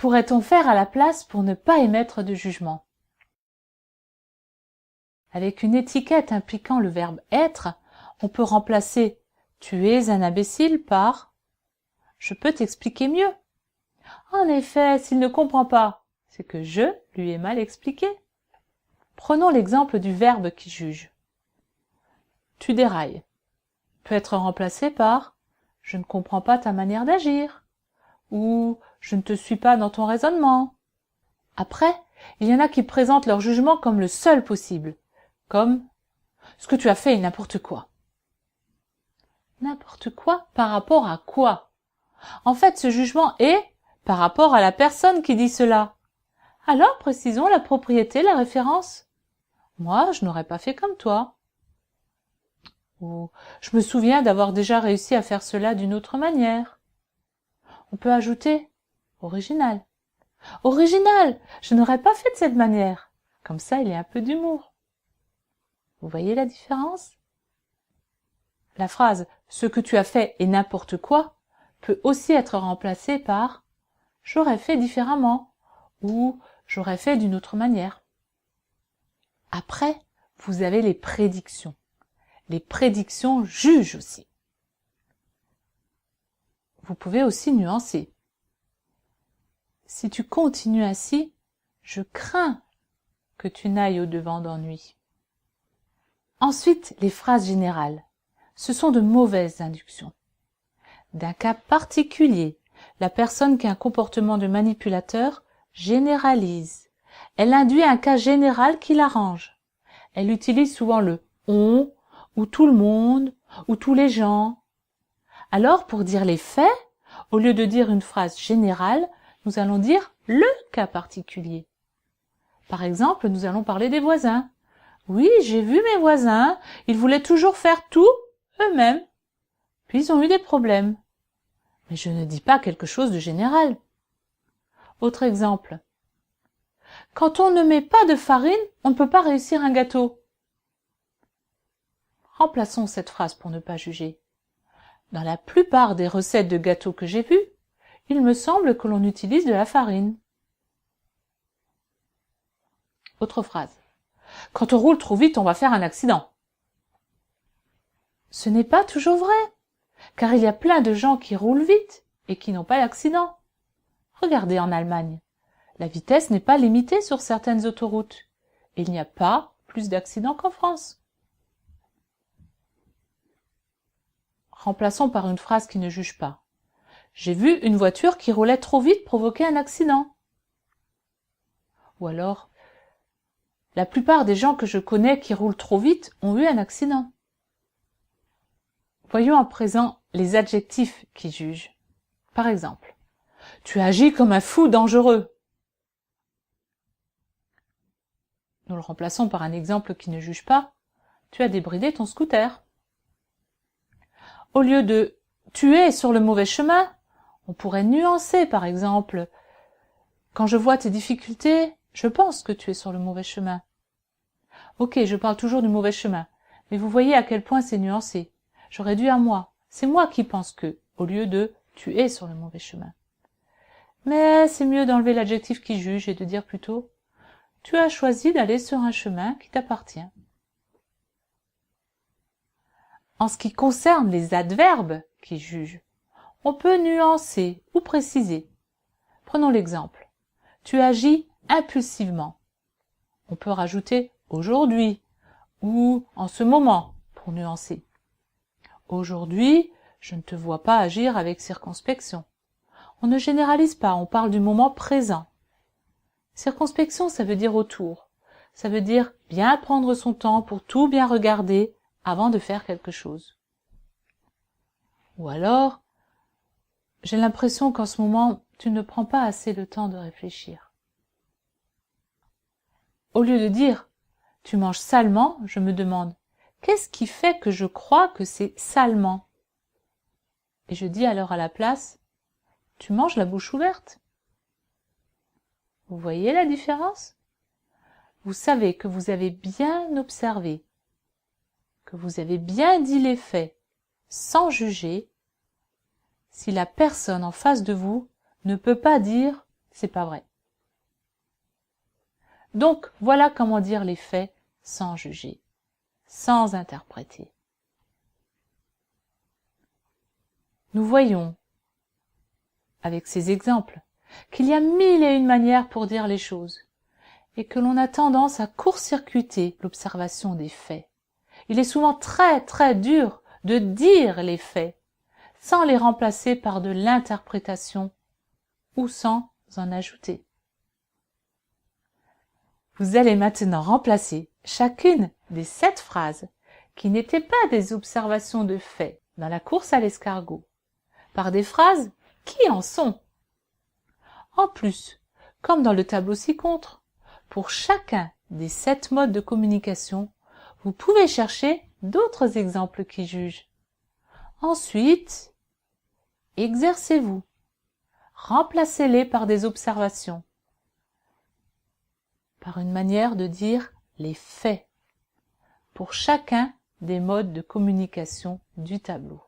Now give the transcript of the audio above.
pourrait-on faire à la place pour ne pas émettre de jugement? Avec une étiquette impliquant le verbe être, on peut remplacer « tu es un imbécile » par « je peux t'expliquer mieux ». En effet, s'il ne comprend pas, c'est que je lui ai mal expliqué. Prenons l'exemple du verbe qui juge. Tu dérailles peut être remplacé par « je ne comprends pas ta manière d'agir » ou « je ne te suis pas dans ton raisonnement ». Après, il y en a qui présentent leur jugement comme le seul possible, comme « ce que tu as fait est n'importe quoi ». N'importe quoi par rapport à quoi? En fait, ce jugement est par rapport à la personne qui dit cela. Alors, précisons la propriété, la référence. Moi, je n'aurais pas fait comme toi. Ou, je me souviens d'avoir déjà réussi à faire cela d'une autre manière. On peut ajouter original. Original, je n'aurais pas fait de cette manière. Comme ça, il y a un peu d'humour. Vous voyez la différence? La phrase « ce que tu as fait est n'importe quoi » peut aussi être remplacée par « j'aurais fait différemment » ou « j'aurais fait d'une autre manière ». Après, vous avez les prédictions. Les prédictions jugent aussi. Vous pouvez aussi nuancer. Si tu continues ainsi, je crains que tu n'ailles au-devant d'ennui. Ensuite, les phrases générales. Ce sont de mauvaises inductions. D'un cas particulier, la personne qui a un comportement de manipulateur généralise. Elle induit un cas général qui l'arrange. Elle utilise souvent le « on » ou « tout le monde » ou « tous les gens ». Alors, pour dire les faits, au lieu de dire une phrase générale, nous allons dire le cas particulier. Par exemple, nous allons parler des voisins. Oui, j'ai vu mes voisins, ils voulaient toujours faire tout eux-mêmes. Puis ils ont eu des problèmes. Mais je ne dis pas quelque chose de général. Autre exemple. Quand on ne met pas de farine, on ne peut pas réussir un gâteau. Remplaçons cette phrase pour ne pas juger. Dans la plupart des recettes de gâteaux que j'ai vues, il me semble que l'on utilise de la farine. Autre phrase. Quand on roule trop vite, on va faire un accident. Ce n'est pas toujours vrai, car il y a plein de gens qui roulent vite et qui n'ont pas d'accident. Regardez en Allemagne. La vitesse n'est pas limitée sur certaines autoroutes. Et il n'y a pas plus d'accidents qu'en France. Remplaçons par une phrase qui ne juge pas. J'ai vu une voiture qui roulait trop vite provoquer un accident. Ou alors, la plupart des gens que je connais qui roulent trop vite ont eu un accident. Voyons à présent les adjectifs qui jugent. Par exemple, tu agis comme un fou dangereux. Nous le remplaçons par un exemple qui ne juge pas. Tu as débridé ton scooter. Au lieu de « tu es sur le mauvais chemin », on pourrait nuancer par exemple « quand je vois tes difficultés, je pense que tu es sur le mauvais chemin ». Ok, je parle toujours du mauvais chemin, mais vous voyez à quel point c'est nuancé. Je réduis à moi. C'est moi qui pense que, au lieu de « tu es sur le mauvais chemin ». Mais c'est mieux d'enlever l'adjectif qui juge et de dire plutôt « tu as choisi d'aller sur un chemin qui t'appartient ». En ce qui concerne les adverbes qui jugent, on peut nuancer ou préciser. Prenons l'exemple. Tu agis impulsivement. On peut rajouter aujourd'hui ou en ce moment pour nuancer. Aujourd'hui, je ne te vois pas agir avec circonspection. On ne généralise pas, on parle du moment présent. Circonspection, ça veut dire autour. Ça veut dire bien prendre son temps pour tout bien regarder avant de faire quelque chose. Ou alors, j'ai l'impression qu'en ce moment, tu ne prends pas assez le temps de réfléchir. Au lieu de dire « tu manges salement », je me demande « qu'est-ce qui fait que je crois que c'est salement ?» Et je dis alors à la place « tu manges la bouche ouverte ». Vous voyez la différence? Vous savez que vous avez bien observé, que vous avez bien dit les faits, sans juger, si la personne en face de vous ne peut pas dire c'est pas vrai. Donc, voilà comment dire les faits sans juger, sans interpréter. Nous voyons, avec ces exemples, qu'il y a 1001 manières pour dire les choses et que l'on a tendance à court-circuiter l'observation des faits. Il est souvent très dur de dire les faits sans les remplacer par de l'interprétation ou sans en ajouter. Vous allez maintenant remplacer chacune des 7 phrases qui n'étaient pas des observations de faits dans la course à l'escargot par des phrases qui en sont. En plus, comme dans le tableau ci-contre, pour chacun des 7 modes de communication, vous pouvez chercher d'autres exemples qui jugent. Ensuite, exercez-vous. Remplacez-les par des observations, par une manière de dire les faits, pour chacun des modes de communication du tableau.